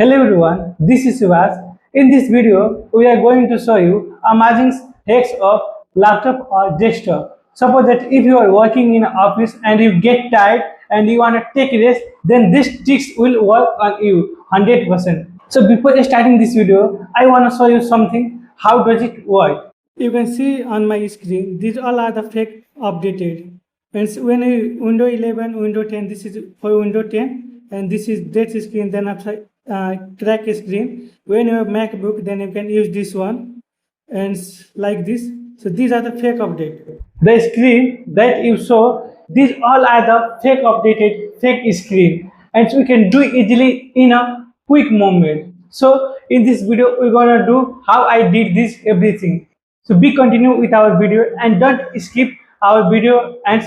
Hello everyone, this is Subash. In this video, we are going to show you amazing hacks of laptop or desktop. Suppose that if you are working in an office and you get tired and you want to take rest, then this tricks will work on you 100%. So before starting this video, I want to show you something. How does it work? You can see on my screen, these all are the fake updated. And when Windows 11, Windows 10, this is for Windows 10, and this is that screen. Then after crack screen, when you have MacBook, then you can use this one, and like this. So these are the fake update. The screen that you saw, these all are the fake updated fake screen, and so we can do it easily in a quick moment. So in this video, we're gonna do how I did this everything. So be continue with our video and don't skip our video, and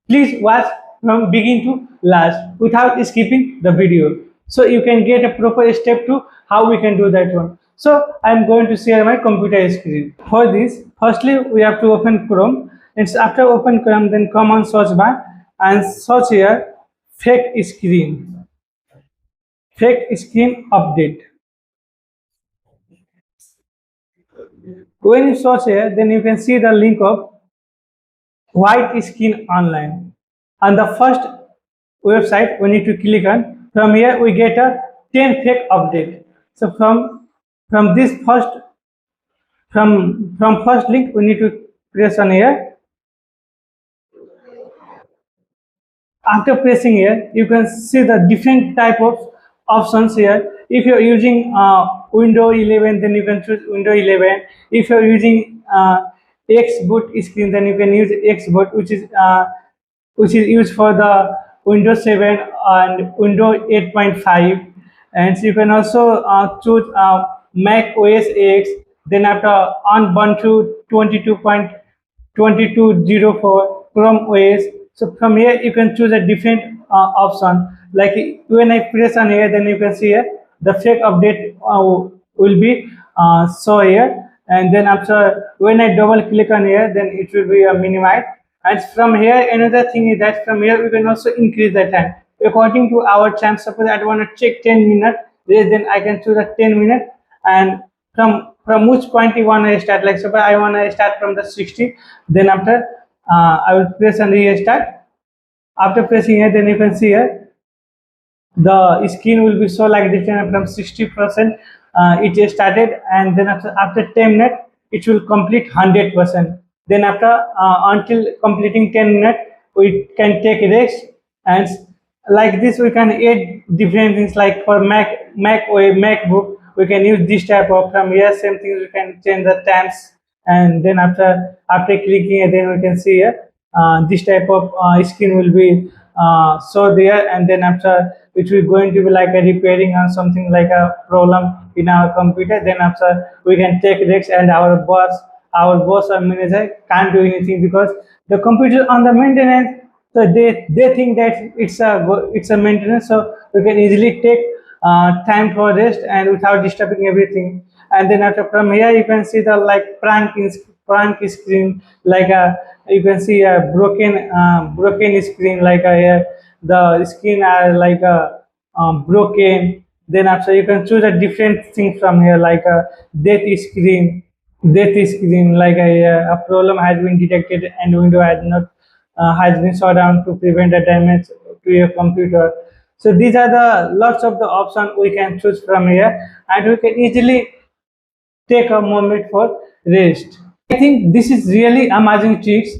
please watch from begin to last without skipping the video. So you can get a proper step to how we can do that one. So I'm going to share my computer screen. For this, firstly we have to open Chrome, and after open Chrome, then come on search bar and search here fake screen update. When you search here, then you can see the link of white screen online. On the first website, we need to click on. From here, we get a 10 fake update. So from this first link, we need to press on here. After pressing here, you can see the different type of options here. If you're using Windows 11, then you can choose Windows 11. If you're using X-boot screen, then you can use X-boot, which is used for the Windows 7 and Windows 8.5. And so you can also choose Mac OS X. Then after on Ubuntu 22.2204 Chrome OS. So from here you can choose a different option. Like when I press on here, then you can see here the fake update will be show here, and then after when I double click on here, then it will be minimized. And from here, another thing is that from here we can also increase the time according to our time. Suppose I want to check 10 minutes, then I can choose a 10 minutes, and from which point you want to start. Like suppose I want to start from the 60, then after I will press and restart. After pressing here, then you can see here the screen will be so like this, and from 60% it started, and then after 10 minutes it will complete 100%. Then after until completing 10 minutes, we can take rest, and like this we can add different things. Like for Mac or MacBook, we can use this type of. From here, same thing, we can change the times, and then after clicking, then we can see here this type of screen will be so there, and then after which will going to be like a repairing or something like a problem in our computer. Then after we can take rest, and our boss or manager can't do anything because the computer on the maintenance. So they think that it's a maintenance, so we can easily take time for rest and without disturbing everything. And then after from here, you can see the like prank screen, like you can see a broken screen, like the screen are like broken. Then after you can choose a different thing from here, like a death screen, like a problem has been detected and window has been shut down to prevent the damage to your computer. So these are the lots of the options we can choose from here, and we can easily take a moment for rest. I think this is really amazing tricks.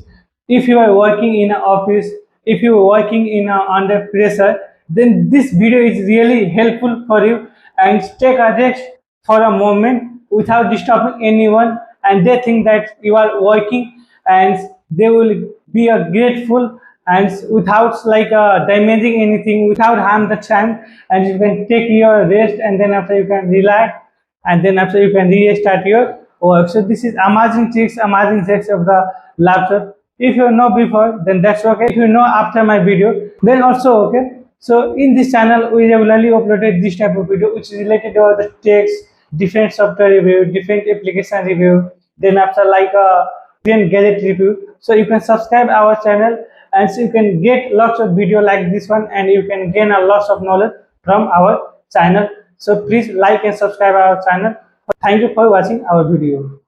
If you are working in an office, if you are working in under pressure, then this video is really helpful for you. And take a rest for a moment without disturbing anyone, and they think that you are working, and they will be grateful, and without like damaging anything, without harm the time, and you can take your rest, and then after you can relax, and then after you can restart your work. So this is amazing tricks, amazing tricks of the laptop. If you know before, then that's okay. If you know after my video, then also okay. So in this channel, we regularly uploaded this type of video which is related to the text, different software review, different application review, then after like a different gadget review. So you can subscribe our channel, and so you can get lots of video like this one, and you can gain a lot of knowledge from our channel. So please like and subscribe our channel. Thank you for watching our video.